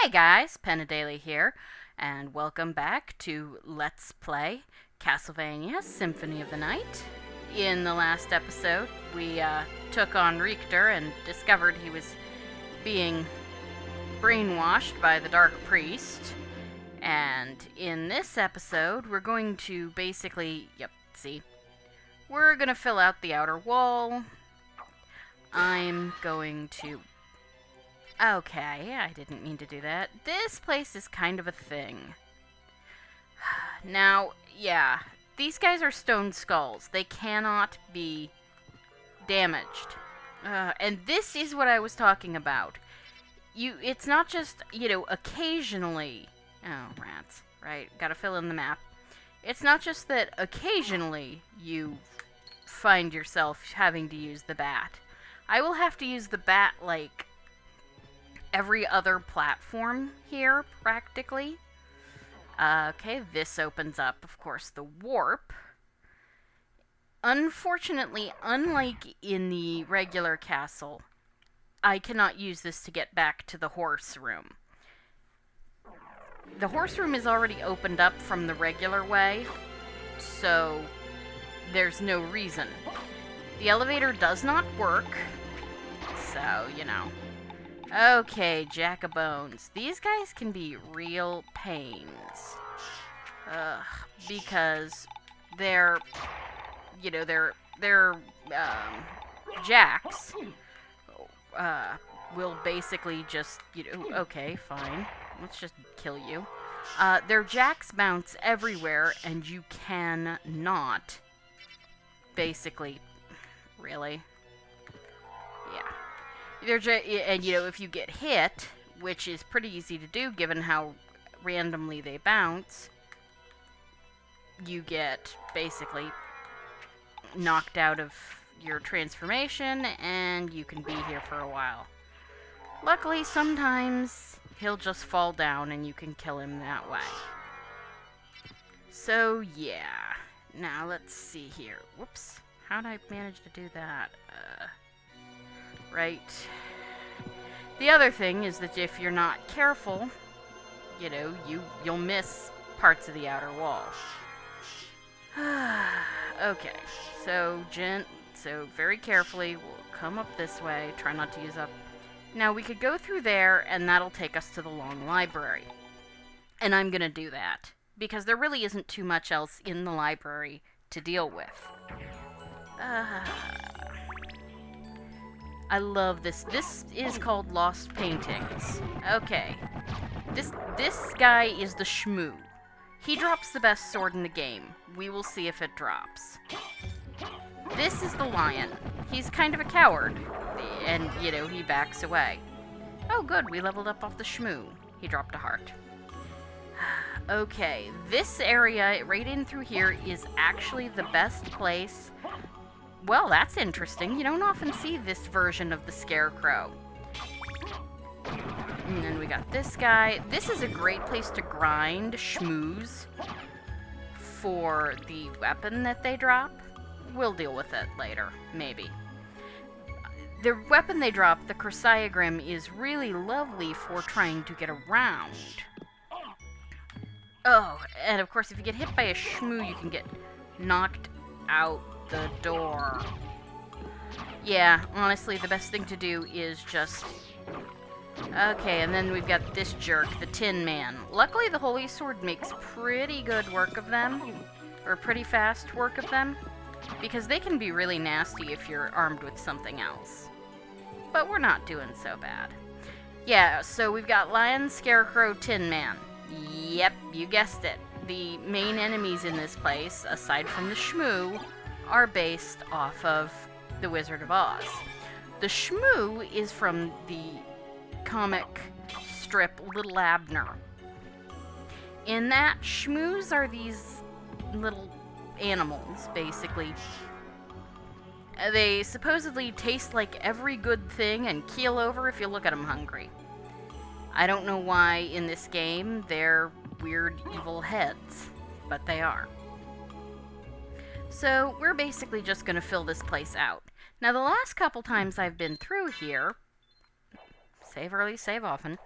Hey guys, Daily here, and welcome back to Let's Play Castlevania Symphony of the Night. In the last episode, we took on Richter and discovered he was being brainwashed by the Dark Priest. And in this episode, we're going to basically, we're going to fill out the outer wall. I'm going to... Okay, I didn't mean to do that. This place is kind of a thing. Now, yeah, these guys are stone skulls. They cannot be damaged. And this is what I was talking about. It's not just, occasionally... Oh, rats. Right, gotta fill in the map. It's not just that occasionally you find yourself having to use the bat. I will have to use the bat, like, every other platform here, practically. Okay, this opens up, of course, the warp. Unfortunately, unlike in the regular castle, I cannot use this to get back to the horse room. The horse room is already opened up from the regular way, so there's no reason. The elevator does not work, so, Okay, Jack of Bones. These guys can be real pains. Because they're jacks will basically just, okay, fine. Let's just kill you. Their jacks bounce everywhere, and you cannot basically... Really? Yeah. And, if you get hit, which is pretty easy to do given how randomly they bounce, you get basically knocked out of your transformation, and you can be here for a while. Luckily, sometimes he'll just fall down and you can kill him that way. So, yeah. Now, let's see here. Whoops. How'd I manage to do that? Right. The other thing is that if you're not careful, you'll miss parts of the outer wall. Okay, so very carefully, we'll come up this way, try not to use up. Now, we could go through there, and that'll take us to the long library. And I'm gonna do that, because there really isn't too much else in the library to deal with. I love this. This is called Lost Paintings. Okay. This guy is the Shmoo. He drops the best sword in the game. We will see if it drops. This is the lion. He's kind of a coward. And, he backs away. Oh, good. We leveled up off the Shmoo. He dropped a heart. Okay. This area, right in through here, is actually the best place. Well, that's interesting. You don't often see this version of the Scarecrow. And then we got this guy. This is a great place to grind Schmoos for the weapon that they drop. We'll deal with it later, maybe. The weapon they drop, the Crissaegrim, is really lovely for trying to get around. Oh, and of course, if you get hit by a Shmoo, you can get knocked out the door. Yeah, honestly, the best thing to do is just... Okay, and then we've got this jerk, the Tin Man. Luckily, the Holy Sword makes pretty good work of them, or pretty fast work of them, because they can be really nasty if you're armed with something else. But we're not doing so bad. Yeah, so we've got Lion, Scarecrow, Tin Man. Yep, you guessed it. The main enemies in this place, aside from the Shmoo, are based off of The Wizard of Oz. The Shmoo is from the comic strip Little Abner. In that, Shmoos are these little animals, basically. They supposedly taste like every good thing and keel over if you look at them hungry. I don't know why in this game they're weird evil heads, but they are. So, we're basically just going to fill this place out. Now, the last couple times I've been through here, save early, save often,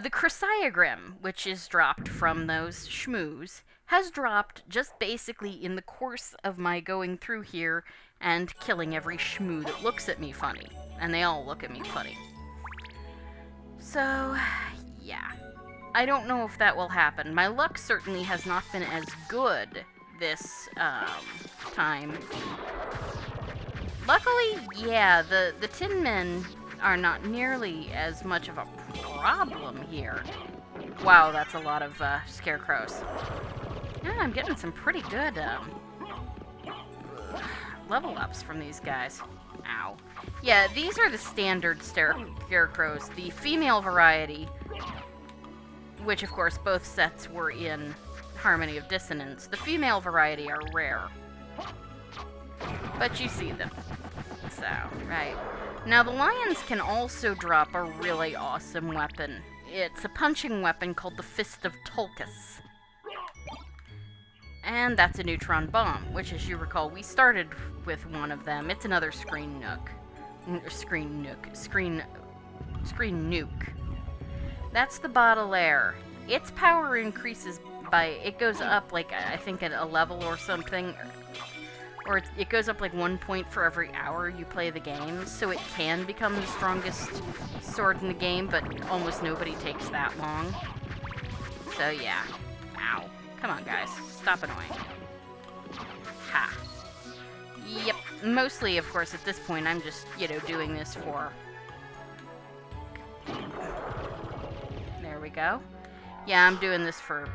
the Crissaegrim, which is dropped from those Shmoos, has dropped just basically in the course of my going through here and killing every Shmoo that looks at me funny. And they all look at me funny. So, yeah. I don't know if that will happen. My luck certainly has not been as good this time. Luckily, yeah, the Tin Men are not nearly as much of a problem here. Wow, that's a lot of scarecrows. Yeah, I'm getting some pretty good level ups from these guys. Ow. Yeah, these are the standard scarecrows. The female variety, which of course both sets were in Harmony of Dissonance. The female variety are rare. But you see them. So, right. Now the lions can also drop a really awesome weapon. It's a punching weapon called the Fist of Tulkas. And that's a neutron bomb, which as you recall, we started with one of them. It's another screen nuke. That's the Baudelaire. Its power increases by, it goes up like, I think at a level or something, or it goes up like 1 point for every hour you play the game, so it can become the strongest sword in the game, but almost nobody takes that long. So yeah. Ow. Come on, guys. Stop annoying. Ha. Yep. Mostly, of course, at this point, I'm just, doing this for... There we go. Yeah, I'm doing this for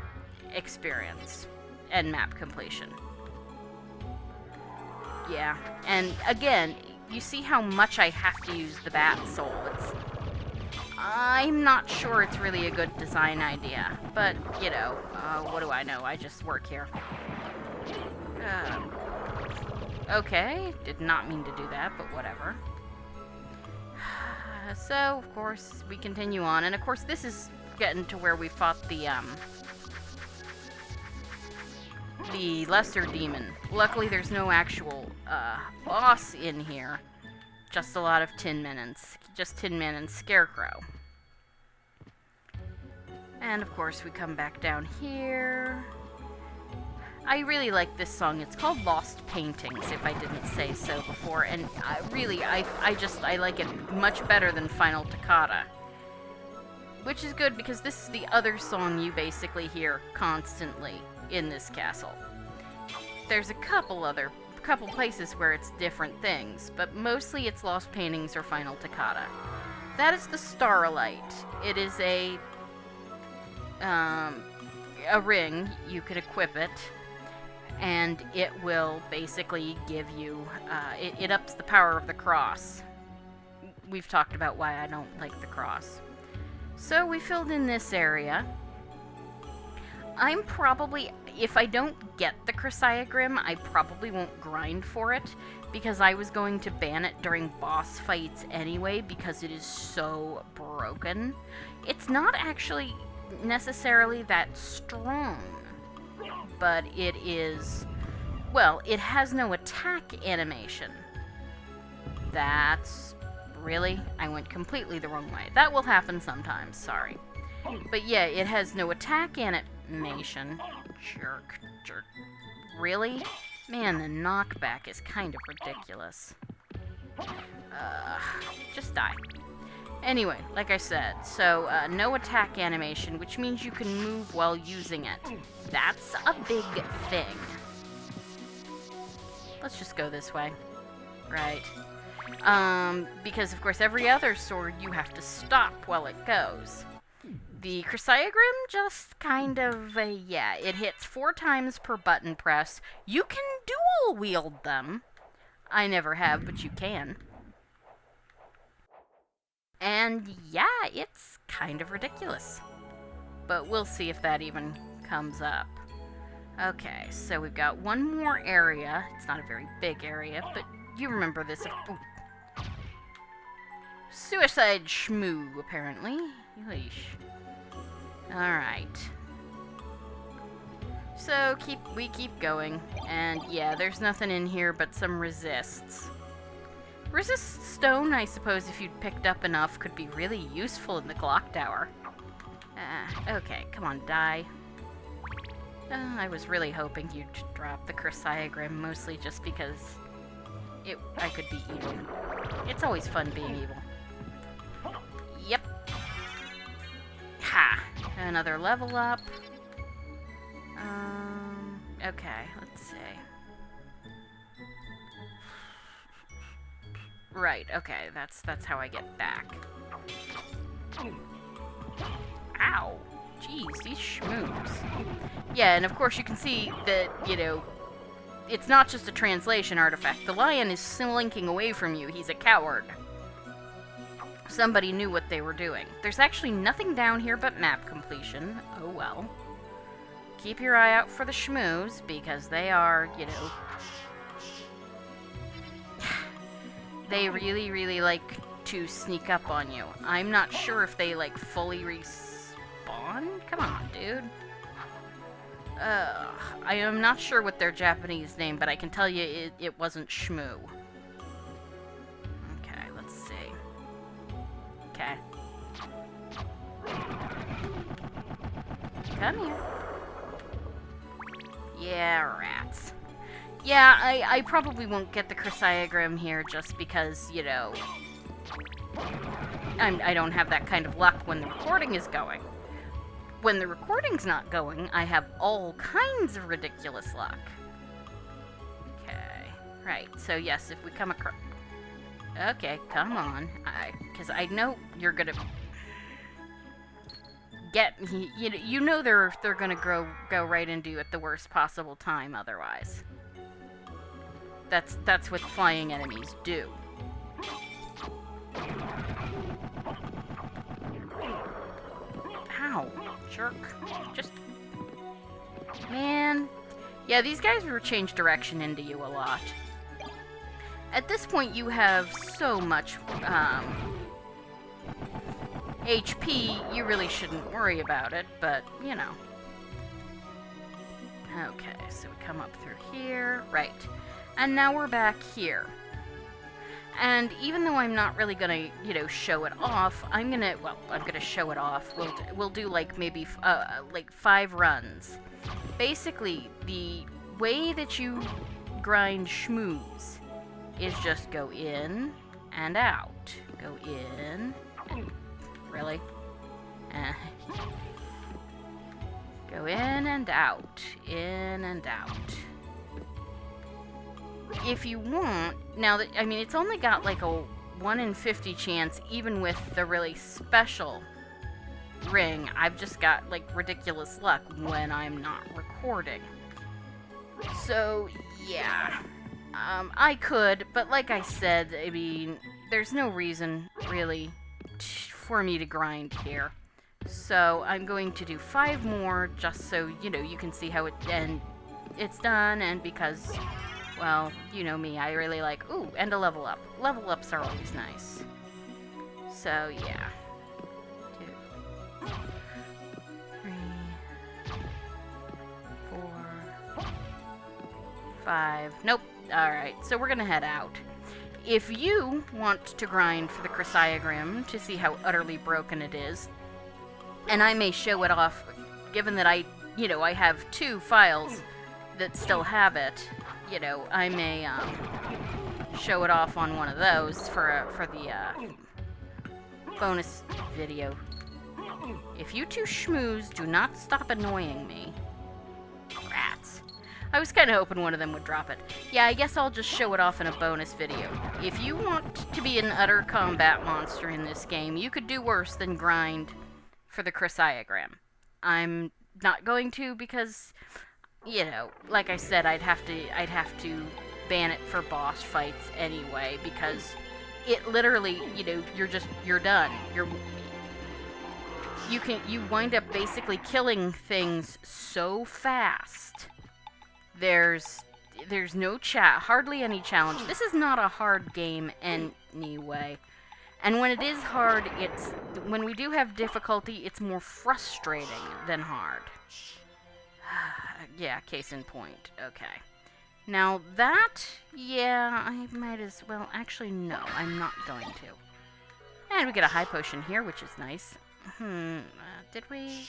experience and map completion. Yeah. And, again, you see how much I have to use the Bat Soul. I'm not sure it's really a good design idea, but, what do I know? I just work here. Okay, did not mean to do that, but whatever. So, of course, we continue on, and of course this is getting to where we fought the Lesser Demon. Luckily there's no actual, boss in here. Just a lot of Tin Men and Scarecrow. And of course we come back down here. I really like this song. It's called Lost Paintings, if I didn't say so before, and I like it much better than Final Toccata. Which is good because this is the other song you basically hear constantly in this castle. There's a couple places where it's different things, but mostly it's Lost Paintings or Final Toccata. That is the Starlight. It is a ring. You could equip it, and it will basically give you, it ups the power of the cross. We've talked about why I don't like the cross. So we filled in this area. I'm probably, if I don't get the Crissaegrim, I probably won't grind for it, because I was going to ban it during boss fights anyway, because it is so broken. It's not actually necessarily that strong, but it is, well, it has no attack animation. That's, really? I went completely the wrong way. That will happen sometimes, sorry. But yeah, it has no attack animation. Jerk. Really? Man, the knockback is kind of ridiculous. Just die. Anyway, like I said, so, no attack animation, which means you can move while using it. That's a big thing. Let's just go this way. Right. Because of course every other sword you have to stop while it goes. The Crissaegrim just kind of, yeah, it hits 4 times per button press. You can dual wield them. I never have, but you can. And yeah, it's kind of ridiculous. But we'll see if that even comes up. Okay, so we've got one more area. It's not a very big area, but you remember this. Ooh. Suicide Shmoo, apparently. Yeesh. Alright. So, we keep going. And yeah, there's nothing in here but some resists. Resist stone, I suppose, if you'd picked up enough, could be really useful in the clock tower. Okay, come on, die. I was really hoping you'd drop the Crissaegrim, mostly just because I could be evil. It's always fun being evil. Yep. Ha! Another level up. Okay, let's see. Right, okay, that's how I get back. Ow! Jeez, these Shmoos. Yeah, and of course you can see that, you know, it's not just a translation artifact. The lion is slinking away from you. He's a coward. Somebody knew what they were doing. There's actually nothing down here but map completion. Oh well. Keep your eye out for the Shmoos, because they are, you know... they really, really like to sneak up on you. I'm not sure if they, like, fully respawn? Come on, dude. I am not sure what their Japanese name, but I can tell you it wasn't Shmoo. Okay, let's see. Okay. Come here. Yeah, rats. Yeah, I probably won't get the Crissaegrim here just because, you know, I don't have that kind of luck when the recording is going. When the recording's not going, I have all kinds of ridiculous luck. Okay, right, so yes, if we come across... Okay, come on, because I know you're gonna... You know they're gonna go right into you at the worst possible time otherwise. That's what flying enemies do. Ow, jerk. Just... Man. Yeah, these guys will change direction into you a lot. At this point, you have so much, HP, you really shouldn't worry about it, but, you know. Okay, so we come up through here. Right. And now we're back here. And even though I'm not really gonna, you know, show it off, I'm gonna show it off. We'll do, like, maybe, like, 5 runs. Basically, the way that you grind Shmoos is just go in and out. Go in and... Really? Go in and out. In and out. If you want, now that, I mean, it's only got like a 1 in 50 chance, even with the really special ring. I've just got like ridiculous luck when I'm not recording. So, yeah. I could, but like I said, I mean, there's no reason, really, for me to grind here. So, I'm going to do 5 more, just so, you know, you can see how it's done, and because, well, you know me, I really like, ooh, and a level up. Level ups are always nice. So, yeah. 2, 3, 4, 5, nope. Alright, so we're gonna head out. If you want to grind for the Crissaegrim to see how utterly broken it is, and I may show it off, given that I have 2 files that still have it, you know, I may show it off on one of those for the bonus video. If you 2 Shmoos do not stop annoying me, rats. I was kind of hoping one of them would drop it. Yeah, I guess I'll just show it off in a bonus video. If you want to be an utter combat monster in this game, you could do worse than grind for the Crissaegrim. I'm not going to because, you know, like I said, I'd have to ban it for boss fights anyway, because it literally, you know, you're done. You wind up basically killing things so fast. There's no hardly any challenge. This is not a hard game anyway. And when it is hard, when we do have difficulty, it's more frustrating than hard. Yeah, case in point. Okay. Now that, yeah, I might as well, actually no, I'm not going to. And we get a high potion here, which is nice. Did I?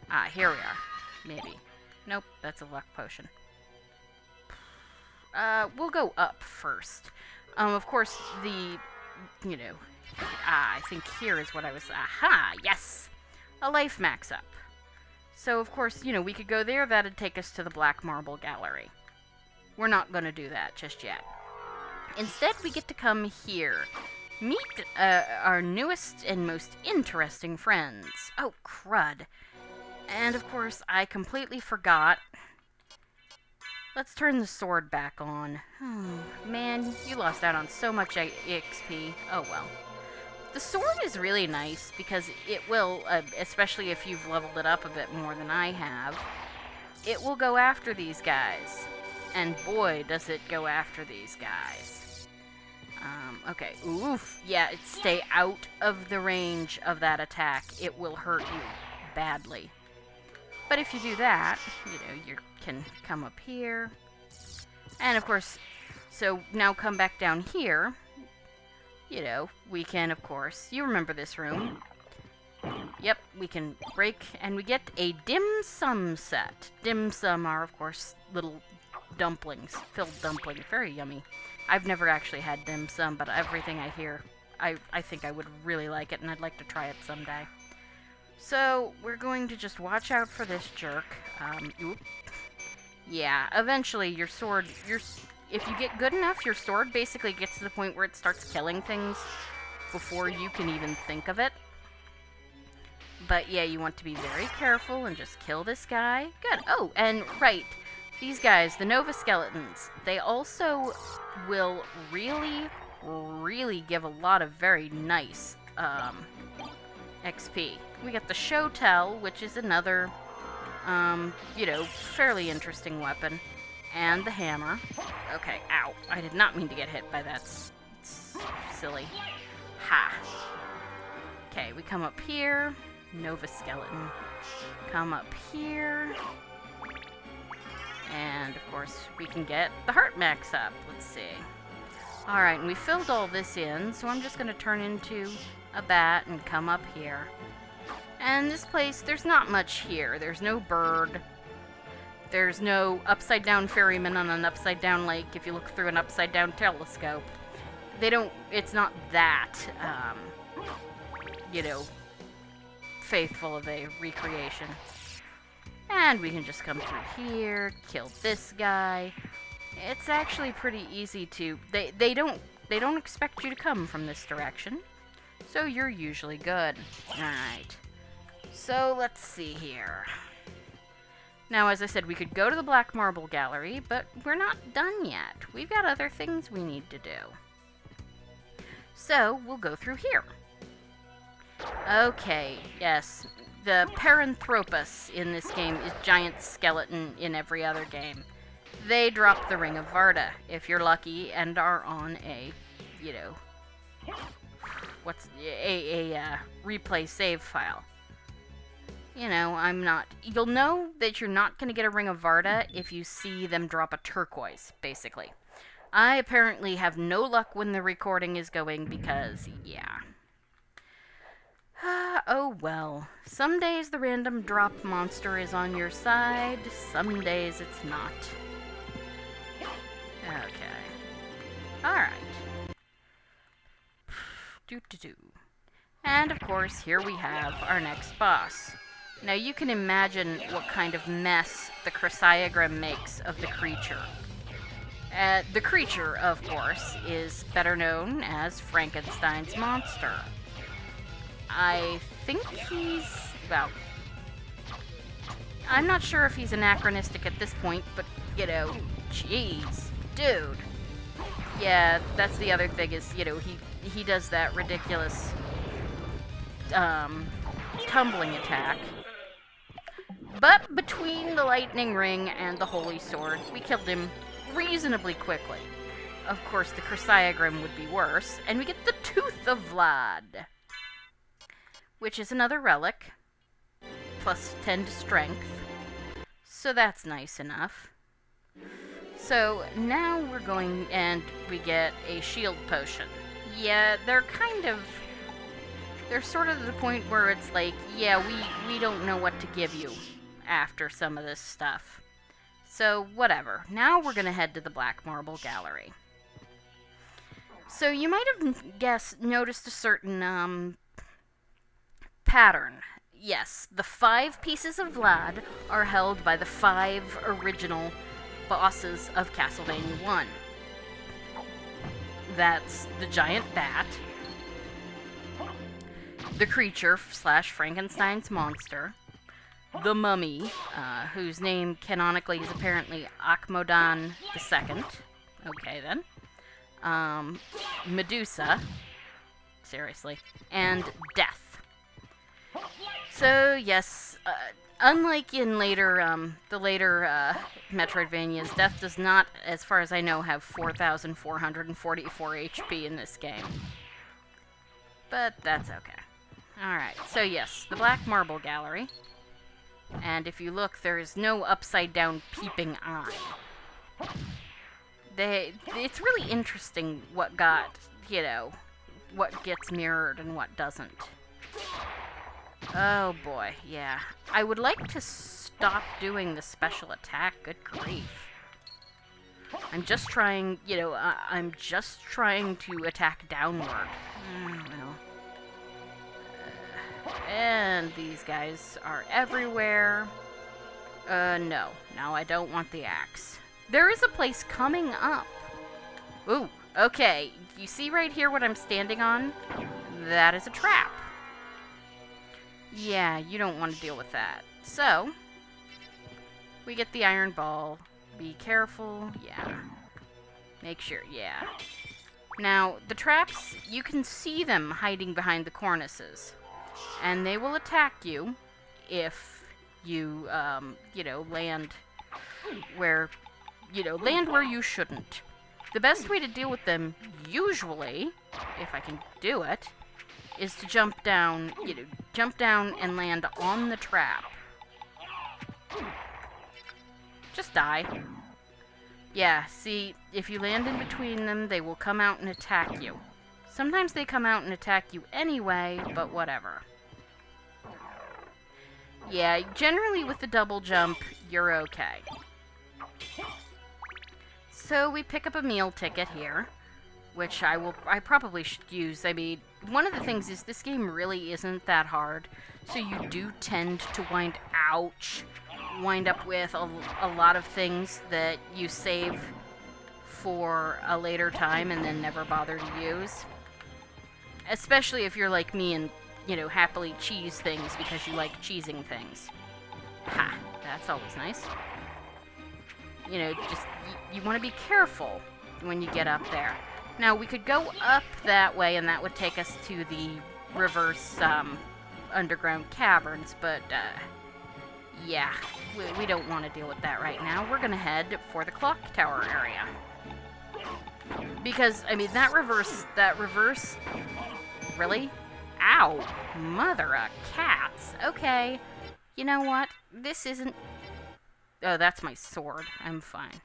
Ah, here we are. Maybe. Nope, that's a luck potion. We'll go up first. Of course, I think here is what I was, aha, yes! A life max up. So, of course, we could go there, that'd take us to the Black Marble Gallery. We're not gonna do that just yet. Instead, we get to come here. Meet, our newest and most interesting friends. Oh, crud. And, of course, I completely forgot. Let's turn the sword back on. Man, you lost out on so much XP. Oh, well. The sword is really nice because it will, especially if you've leveled it up a bit more than I have, it will go after these guys. And boy, does it go after these guys. Okay. Oof. Yeah, stay out of the range of that attack. It will hurt you badly. But if you do that, you can come up here. And of course, so now come back down here. We can, of course, you remember this room. Yep, we can break, and we get a dim sum set. Dim sum are, of course, little dumplings, filled dumplings, very yummy. I've never actually had dim sum, but everything I hear, I think I would really like it, and I'd like to try it someday. So, we're going to just watch out for this jerk. Yeah, eventually your sword, if you get good enough, your sword basically gets to the point where it starts killing things before you can even think of it. But yeah, you want to be very careful and just kill this guy. Good. Oh, and right, these guys, the Nova Skeletons, they also will really, really give a lot of very nice XP. We got the Show Tell, which is another, fairly interesting weapon. And the hammer. Okay, ow. I did not mean to get hit by that. It's silly. Ha. Okay, we come up here. Nova Skeleton. Come up here. And, of course, we can get the heart max up. Let's see. Alright, and we filled all this in, so I'm just going to turn into a bat and come up here. And this place, there's not much here. There's no bird. There's no upside-down ferryman on an upside-down lake if you look through an upside-down telescope. It's not that, faithful of a recreation. And we can just come through here, kill this guy. It's actually pretty easy to, they don't expect you to come from this direction, so you're usually good. Alright. So, let's see here. Now, as I said, we could go to the Black Marble Gallery, but we're not done yet. We've got other things we need to do. So, we'll go through here. Okay, yes. The Paranthropus in this game is giant skeleton in every other game. They drop the Ring of Varda, if you're lucky, and are on a, replay save file. You'll know that you're not going to get a Ring of Varda if you see them drop a turquoise, basically. I apparently have no luck when the recording is going because, yeah. Oh well. Some days the random drop monster is on your side, some days it's not. Okay. Alright. Doo-doo-doo. And of course, here we have our next boss. Now you can imagine what kind of mess the Crissaegrim makes of the creature. The creature, of course, is better known as Frankenstein's monster. I think he's, well, I'm not sure if he's anachronistic at this point, but, jeez, dude. Yeah, that's the other thing is, he does that ridiculous, tumbling attack. But between the lightning ring and the holy sword, we killed him reasonably quickly. Of course, the Crissaegrim would be worse, and we get the Tooth of Vlad, which is another relic, plus 10 to strength, so that's nice enough. So now we're going, and we get a shield potion. Yeah, they're kind of they're sort of the point where it's like, yeah, we don't know what to give you after some of this stuff. So, whatever. Now we're gonna head to the Black Marble Gallery. So, you might have noticed a certain, pattern. Yes, the 5 pieces of Vlad are held by the 5 original bosses of Castlevania 1. That's the giant bat, the creature / Frankenstein's monster, the mummy, whose name canonically is apparently Akmodan II. Okay then. Medusa. Seriously. And Death. So, yes, unlike in the later Metroidvanias, Death does not, as far as I know, have 4,444 HP in this game. But that's okay. Alright, so yes, the Black Marble Gallery. And if you look, there is no upside-down peeping eye. It's really interesting what what gets mirrored and what doesn't. Oh boy, yeah. I would like to stop doing the special attack, good grief. I'm just trying, I'm just trying to attack downward. Well. And these guys are everywhere. No. No, I don't want the axe. There is a place coming up. Ooh, okay. You see right here what I'm standing on? That is a trap. Yeah, you don't want to deal with that. So, we get the iron ball. Be careful. Yeah. Make sure. Yeah. Now, the traps, you can see them hiding behind the cornices. And they will attack you if you, land where, land where you shouldn't. The best way to deal with them, usually, if I can do it, is to jump down and land on the trap. Just die. Yeah, see, if you land in between them, they will come out and attack you. Sometimes they come out and attack you anyway, but whatever. Yeah, generally with the double jump, you're okay. So we pick up a meal ticket here, which I probably should use. I mean, one of the things is this game really isn't that hard, so you do tend to wind up with a lot of things that you save for a later time and then never bother to use. Especially if you're like me and, happily cheese things because you like cheesing things. Ha, that's always nice. You want to be careful when you get up there. Now, we could go up that way, and that would take us to the reverse, underground caverns, but, yeah, we don't want to deal with that right now. We're gonna head for the clock tower area. Because, I mean, that reverse, really? Ow, mother of cats. Okay, you know what? This isn't... Oh, that's my sword. I'm fine.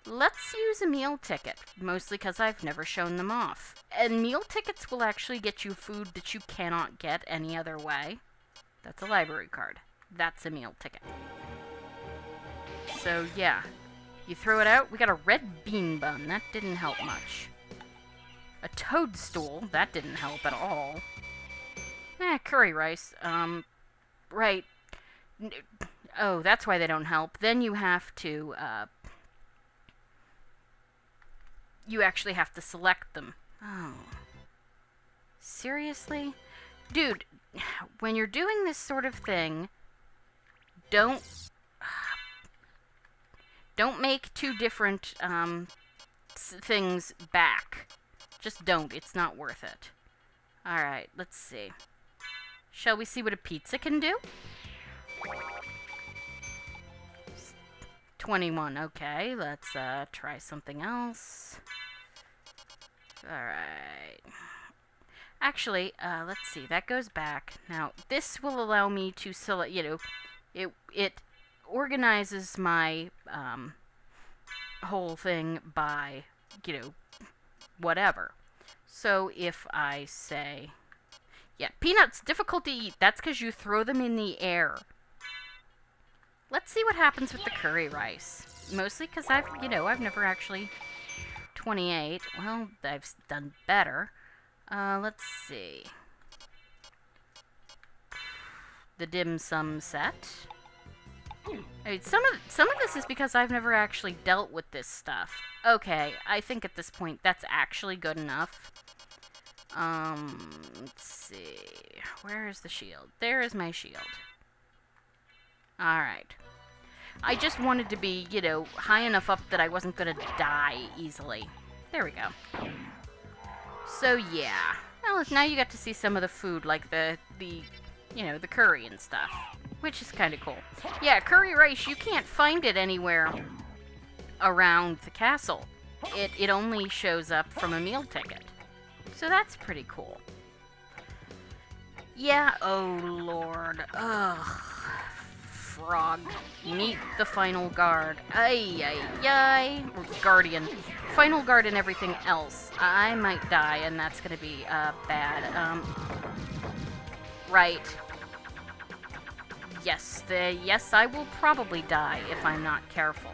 Let's use a meal ticket, mostly because I've never shown them off. And meal tickets will actually get you food that you cannot get any other way. That's a library card. That's a meal ticket. So, yeah. You throw it out, we got a red bean bun. That didn't help much. A toadstool. That didn't help at all. Curry rice. Right. Oh, that's why they don't help. Then you have to, you actually have to select them. Oh. Seriously? Dude, when you're doing this sort of thing, don't make 2 different, things back. Just don't. It's not worth it. Alright, let's see. Shall we see what a pizza can do? 21, okay. Let's, try something else. Alright. Actually, let's see. That goes back. Now, this will allow me to select, it organizes my, whole thing by, whatever. So, if I say, Yeah, peanuts, difficult to eat. That's because you throw them in the air. Let's see what happens with the curry rice. Mostly because I've never actually... 28. Well, I've done better. Let's see. The dim sum set. I mean, some of this is because I've never actually dealt with this stuff. Okay, I think at this point that's actually good enough. Let's see. Where is the shield? There is my shield. Alright. I just wanted to be, high enough up that I wasn't gonna die easily. There we go. So, yeah. Well, now you got to see some of the food, like the curry and stuff. Which is kind of cool. Yeah, curry rice, you can't find it anywhere around the castle. It only shows up from a meal ticket. So that's pretty cool. Yeah, oh lord. Ugh. Frog. Meet the final guard. Ay, ay, ay. Guardian. Final guard and everything else. I might die, and that's gonna be, bad. Right. Yes, I will probably die if I'm not careful.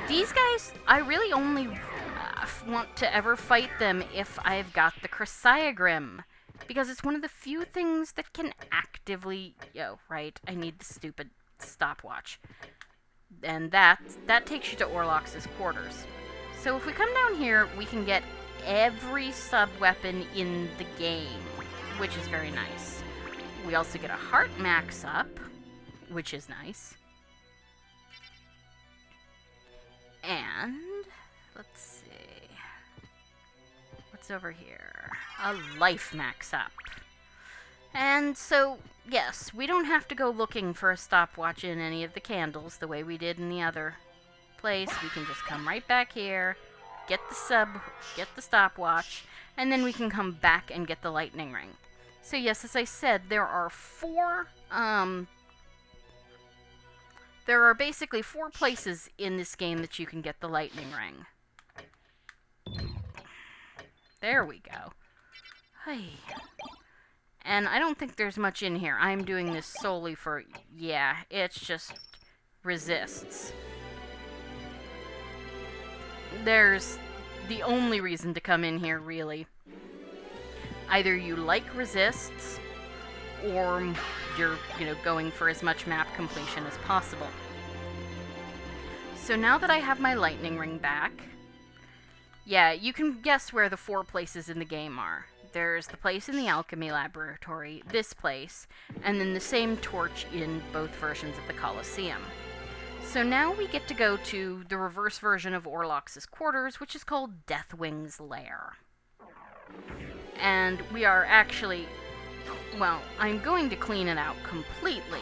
These guys, I really only want to ever fight them if I've got the Crissaegrim, because it's one of the few things that can actively... right, I need the stupid stopwatch. And that takes you to Orlox's quarters. So if we come down here, we can get every sub-weapon in the game, which is very nice. We also get a heart max up, which is nice. And let's see. What's over here? A life max up. And so, yes, we don't have to go looking for a stopwatch in any of the candles the way we did in the other place. We can just come right back here, get the stopwatch, and then we can come back and get the lightning ring. So yes, as I said, there are basically 4 places in this game that you can get the lightning ring. There we go. Hey. And I don't think there's much in here. I'm doing this solely for... yeah, it's just... resists. There's the only reason to come in here, really. Either you like resists, or you're, going for as much map completion as possible. So now that I have my lightning ring back, yeah, you can guess where the 4 places in the game are. There's the place in the alchemy laboratory, this place, and then the same torch in both versions of the Colosseum. So now we get to go to the reverse version of Orlox's quarters, which is called Deathwing's Lair. And we are actually... well, I'm going to clean it out completely,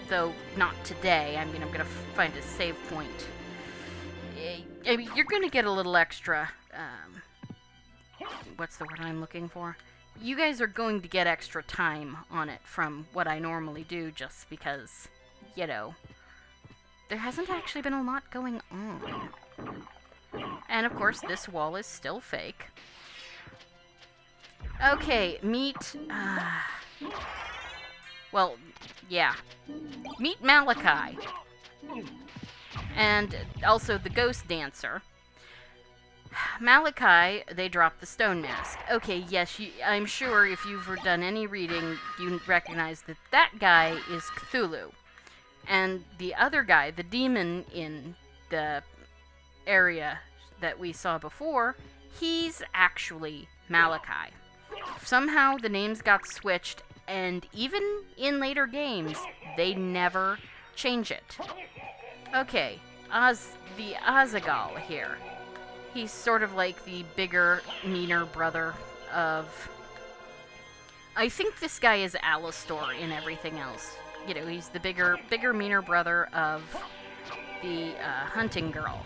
though not today. I mean, I'm going to find a save point. I mean, you're going to get a little extra, what's the word I'm looking for? You guys are going to get extra time on it from what I normally do, just because, there hasn't actually been a lot going on. And, of course, this wall is still fake. Okay, meet, well, yeah. Meet Malachi. And also the Ghost Dancer. Malachi, they dropped the stone mask. Okay, yes, I'm sure if you've done any reading, you recognize that that guy is Cthulhu. And the other guy, the demon in the area that we saw before, he's actually Malachi. Somehow the names got switched, and even in later games, they never change it. Okay, the Azagal here. He's sort of like the bigger, meaner brother of... I think this guy is Alastor in everything else. He's the bigger, meaner brother of the hunting girl.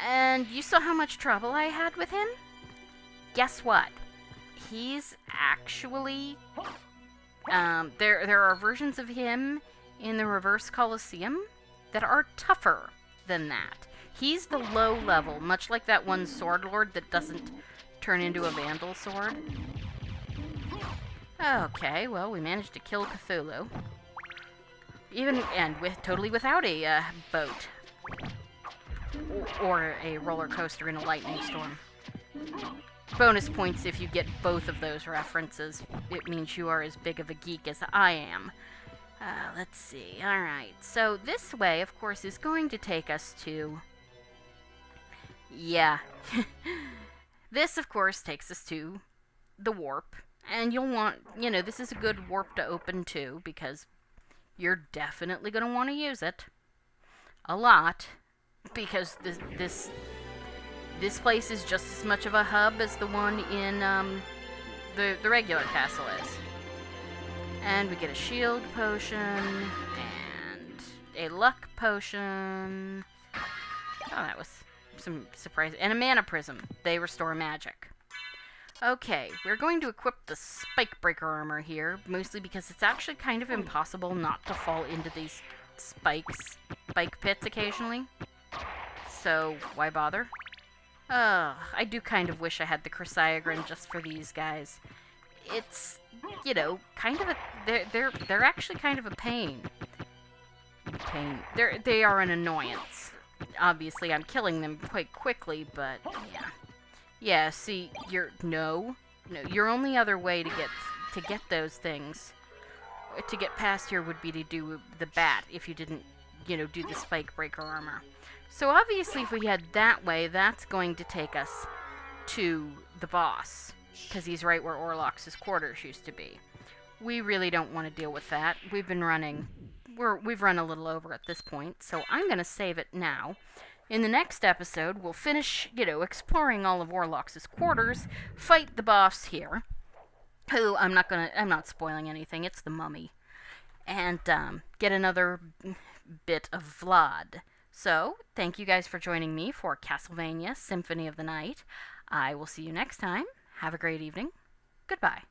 And you saw how much trouble I had with him? Guess what? He's actually... there are versions of him in the Reverse Colosseum that are tougher than that. He's the low level, much like that one sword lord that doesn't turn into a vandal sword. Okay, well, we managed to kill Cthulhu. Totally without a boat. Or a roller coaster in a lightning storm. Bonus points if you get both of those references. It means you are as big of a geek as I am. Let's see. Alright, so this way, of course, is going to take us to... Yeah. This, of course, takes us to the warp. And you'll want, this is a good warp to open too, because you're definitely going to want to use it. A lot. Because this place is just as much of a hub as the one in the regular castle is. And we get a shield potion, and a luck potion. Oh, that was some surprise. And a mana prism. They restore magic. Okay, we're going to equip the spike breaker armor here, mostly because it's actually kind of impossible not to fall into these spike pits occasionally. So, why bother? I do kind of wish I had the Crissaegrim just for these guys. It's, kind of a... They're actually kind of a pain. They are an annoyance. Obviously, I'm killing them quite quickly, but, yeah. Yeah, see, your only other way to get those things, to get past here would be to do the bat if you didn't, do the spike breaker armor. So obviously if we head that way, that's going to take us to the boss, because he's right where Orlox's quarters used to be. We really don't want to deal with that. We've run a little over at this point, so I'm going to save it now. In the next episode, we'll finish, exploring all of Orlox's quarters, fight the boss here, who I'm not spoiling anything, it's the mummy, and get another bit of Vlad. So, thank you guys for joining me for Castlevania Symphony of the Night. I will see you next time. Have a great evening. Goodbye.